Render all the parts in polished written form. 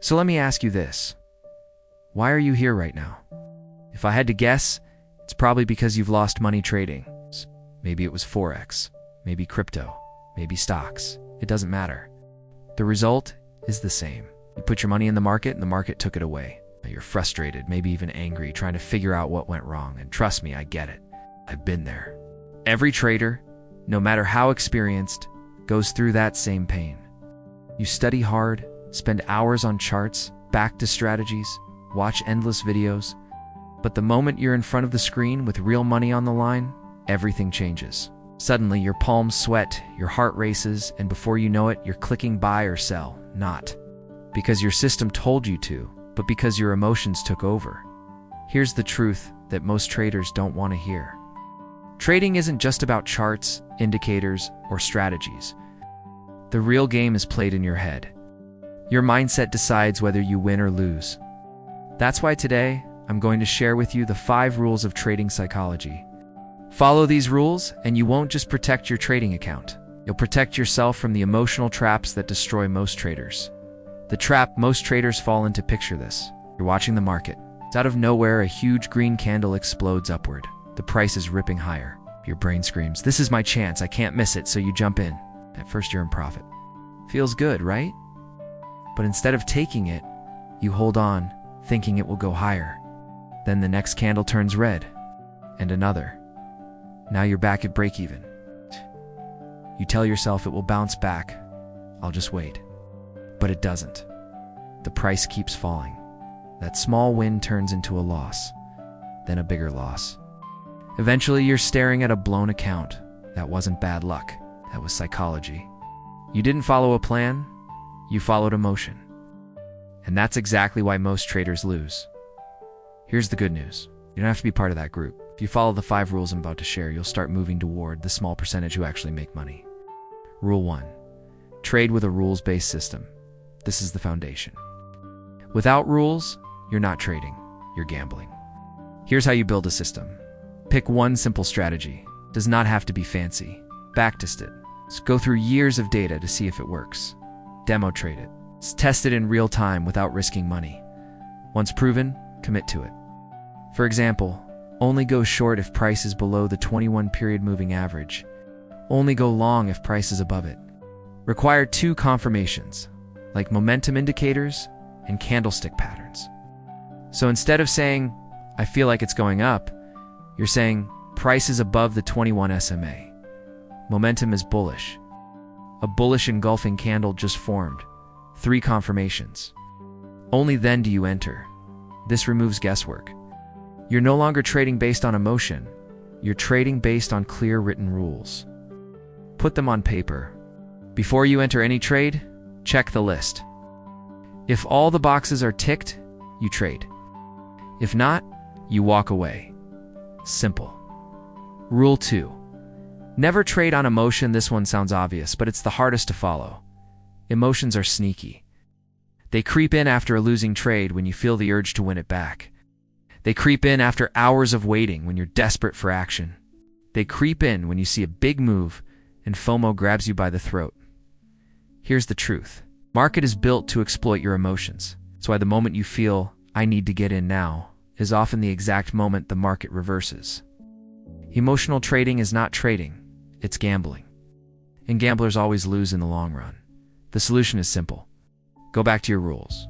So let me ask you this. Why are you here right now? If I had to guess, it's probably because you've lost money trading. Maybe it was Forex, maybe crypto, maybe stocks. It doesn't matter. The result is the same. You put your money in the market and the market took it away. Now you're frustrated, maybe even angry, trying to figure out what went wrong. And trust me, I get it. I've been there. Every trader, no matter how experienced, goes through that same pain. You study hard, spend hours on charts, back to strategies, watch endless videos. But the moment you're in front of the screen with real money on the line, everything changes. Suddenly, your palms sweat, your heart races, and before you know it, you're clicking buy or sell. Not because your system told you to, but because your emotions took over. Here's the truth that most traders don't want to hear. Trading isn't just about charts, indicators, or strategies. The real game is played in your head. Your mindset decides whether you win or lose. That's why today, I'm going to share with you the 5 rules of trading psychology. Follow these rules, and you won't just protect your trading account. You'll protect yourself from the emotional traps that destroy most traders. The trap most traders fall into, picture this. You're watching the market. It's out of nowhere, a huge green candle explodes upward. The price is ripping higher. Your brain screams, "This is my chance, I can't miss it," so you jump in. At first you're in profit. Feels good, right? But instead of taking it, you hold on, thinking it will go higher. Then the next candle turns red, and another. Now you're back at break even. You tell yourself it will bounce back. I'll just wait. But it doesn't. The price keeps falling. That small win turns into a loss, then a bigger loss. Eventually you're staring at a blown account. That wasn't bad luck. That was psychology. You didn't follow a plan, you followed emotion. And that's exactly why most traders lose. Here's the good news. You don't have to be part of that group. If you follow the 5 rules I'm about to share, you'll start moving toward the small percentage who actually make money. Rule 1. Trade with a rules-based system. This is the foundation. Without rules, you're not trading, you're gambling. Here's how you build a system. Pick one simple strategy. Does not have to be fancy. Backtest it. Just go through years of data to see if it works. Demo trade it. Test it in real time without risking money. Once proven, commit to it. For example, only go short if price is below the 21-period moving average. Only go long if price is above it. Require 2 confirmations, like momentum indicators and candlestick patterns. So instead of saying, "I feel like it's going up," you're saying, "Price is above the 21 SMA. Momentum is bullish. A bullish engulfing candle just formed. 3 confirmations." Only then do you enter. This removes guesswork. You're no longer trading based on emotion. You're trading based on clear written rules. Put them on paper. Before you enter any trade, check the list. If all the boxes are ticked, you trade. If not, you walk away. Simple. Rule 2. Never trade on emotion. This one sounds obvious, but it's the hardest to follow. Emotions are sneaky. They creep in after a losing trade when you feel the urge to win it back. They creep in after hours of waiting when you're desperate for action. They creep in when you see a big move and FOMO grabs you by the throat. Here's the truth. Market is built to exploit your emotions. That's why the moment you feel, "I need to get in now," is often the exact moment the market reverses. Emotional trading is not trading, it's gambling. And gamblers always lose in the long run. The solution is simple. Go back to your rules.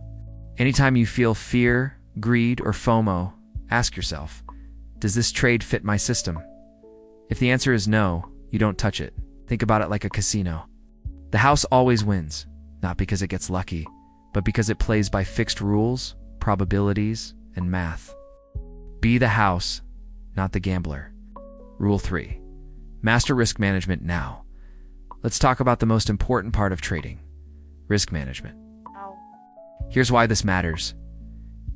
Anytime you feel fear, greed, or FOMO, ask yourself, does this trade fit my system? If the answer is no, you don't touch it. Think about it like a casino. The house always wins, not because it gets lucky, but because it plays by fixed rules, probabilities, and math. Be the house, not the gambler. Rule 3. Master risk management now. Let's talk about the most important part of trading, risk management. Here's why this matters.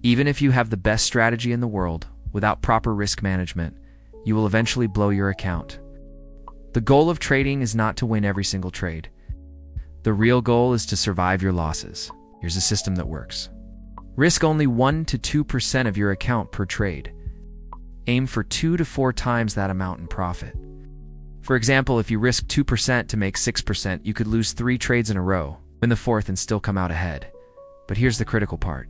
Even if you have the best strategy in the world, without proper risk management, you will eventually blow your account. The goal of trading is not to win every single trade. The real goal is to survive your losses. Here's a system that works. Risk only 1 to 2% of your account per trade. Aim for 2 to 4 times that amount in profit. For example, if you risk 2% to make 6%, you could lose 3 trades in a row, win the 4th, and still come out ahead. But here's the critical part.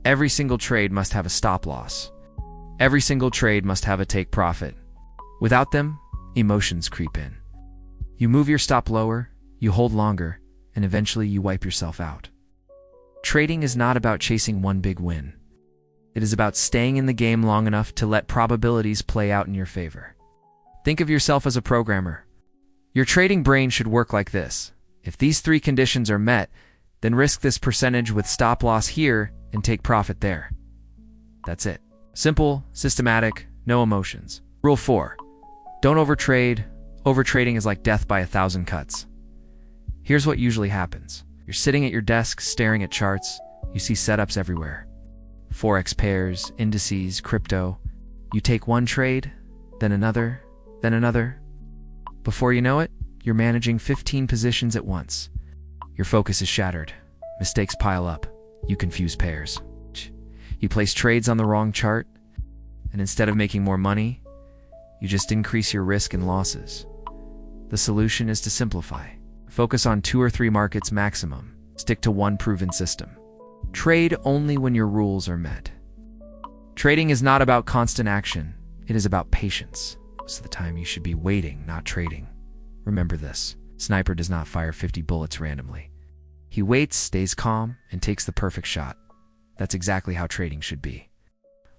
Every single trade must have a stop loss. Every single trade must have a take profit. Without them, emotions creep in. You move your stop lower, you hold longer, and eventually you wipe yourself out. Trading is not about chasing one big win. It is about staying in the game long enough to let probabilities play out in your favor. Think of yourself as a programmer. Your trading brain should work like this. If these three conditions are met, then risk this percentage with stop loss here and take profit there. That's it. Simple, systematic, no emotions. Rule 4. Don't overtrade. Overtrading is like death by 1,000 cuts. Here's what usually happens. You're sitting at your desk staring at charts. You see setups everywhere. Forex pairs, indices, crypto. You take one trade, then another, then another. Before you know it, you're managing 15 positions at once. Your focus is shattered. Mistakes pile up. You confuse pairs. You place trades on the wrong chart, and instead of making more money, you just increase your risk and losses. The solution is to simplify. Focus on 2 or 3 markets maximum. Stick to one proven system. Trade only when your rules are met. Trading is not about constant action. It is about patience. Most of the time you should be waiting, not trading. Remember this. Sniper does not fire 50 bullets randomly. He waits, stays calm, and takes the perfect shot. That's exactly how trading should be.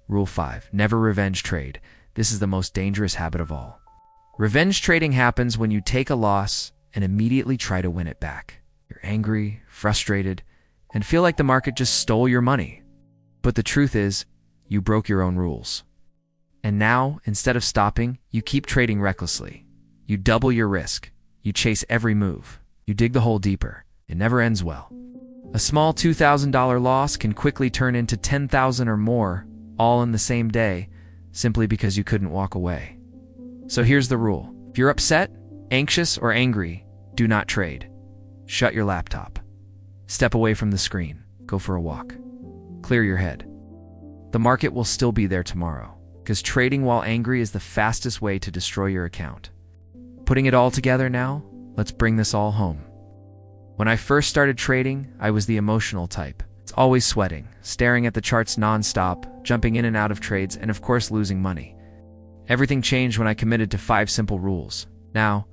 Rule 5. Never revenge trade. This is the most dangerous habit of all. Revenge trading happens when you take a loss and immediately try to win it back. You're angry, frustrated, and feel like the market just stole your money. But the truth is, you broke your own rules. And now, instead of stopping, you keep trading recklessly. You double your risk. You chase every move. You dig the hole deeper. It never ends well. A small $2,000 loss can quickly turn into $10,000 or more, all in the same day, simply because you couldn't walk away. So here's the rule. If you're upset, anxious, or angry, do not trade. Shut your laptop. Step away from the screen. Go for a walk. Clear your head. The market will still be there tomorrow, because trading while angry is the fastest way to destroy your account. Putting it all together now, let's bring this all home. When I first started trading, I was the emotional type. It's always sweating, staring at the charts non-stop, jumping in and out of trades, and of course losing money. Everything changed when I committed to 5 simple rules. Now,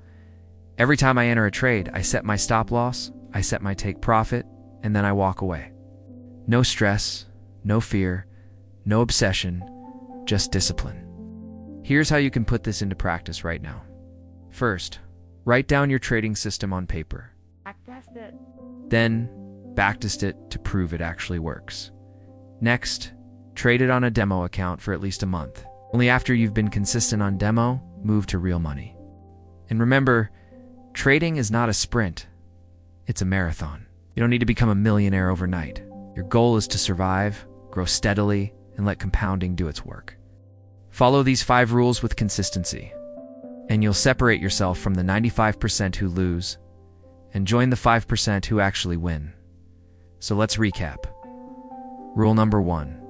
every time I enter a trade, I set my stop loss, I set my take profit, and then I walk away. No stress, no fear, no obsession, just discipline. Here's how you can put this into practice right now. First, write down your trading system on paper. Backtest it. Then, backtest it to prove it actually works. Next, trade it on a demo account for at least a month. Only after you've been consistent on demo, move to real money. And remember, trading is not a sprint. It's a marathon. You don't need to become a millionaire overnight. Your goal is to survive, grow steadily, and let compounding do its work. Follow these 5 rules with consistency, and you'll separate yourself from the 95% who lose and join the 5% who actually win. So let's recap. Rule number 1.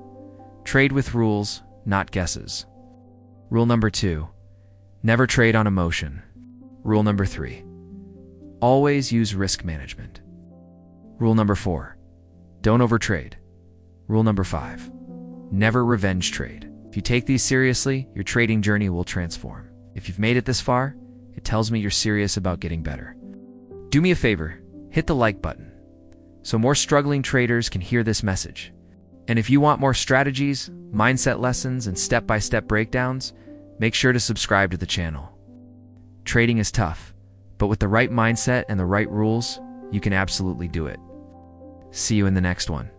Trade with rules, not guesses. Rule number 2. Never trade on emotion. Rule number 3. Always use risk management. Rule number 4. Don't overtrade. Rule number 5. Never revenge trade. If you take these seriously, your trading journey will transform. If you've made it this far, it tells me you're serious about getting better. Do me a favor, hit the like button, so more struggling traders can hear this message. And if you want more strategies, mindset lessons, and step-by-step breakdowns, make sure to subscribe to the channel. Trading is tough, but with the right mindset and the right rules, you can absolutely do it. See you in the next one.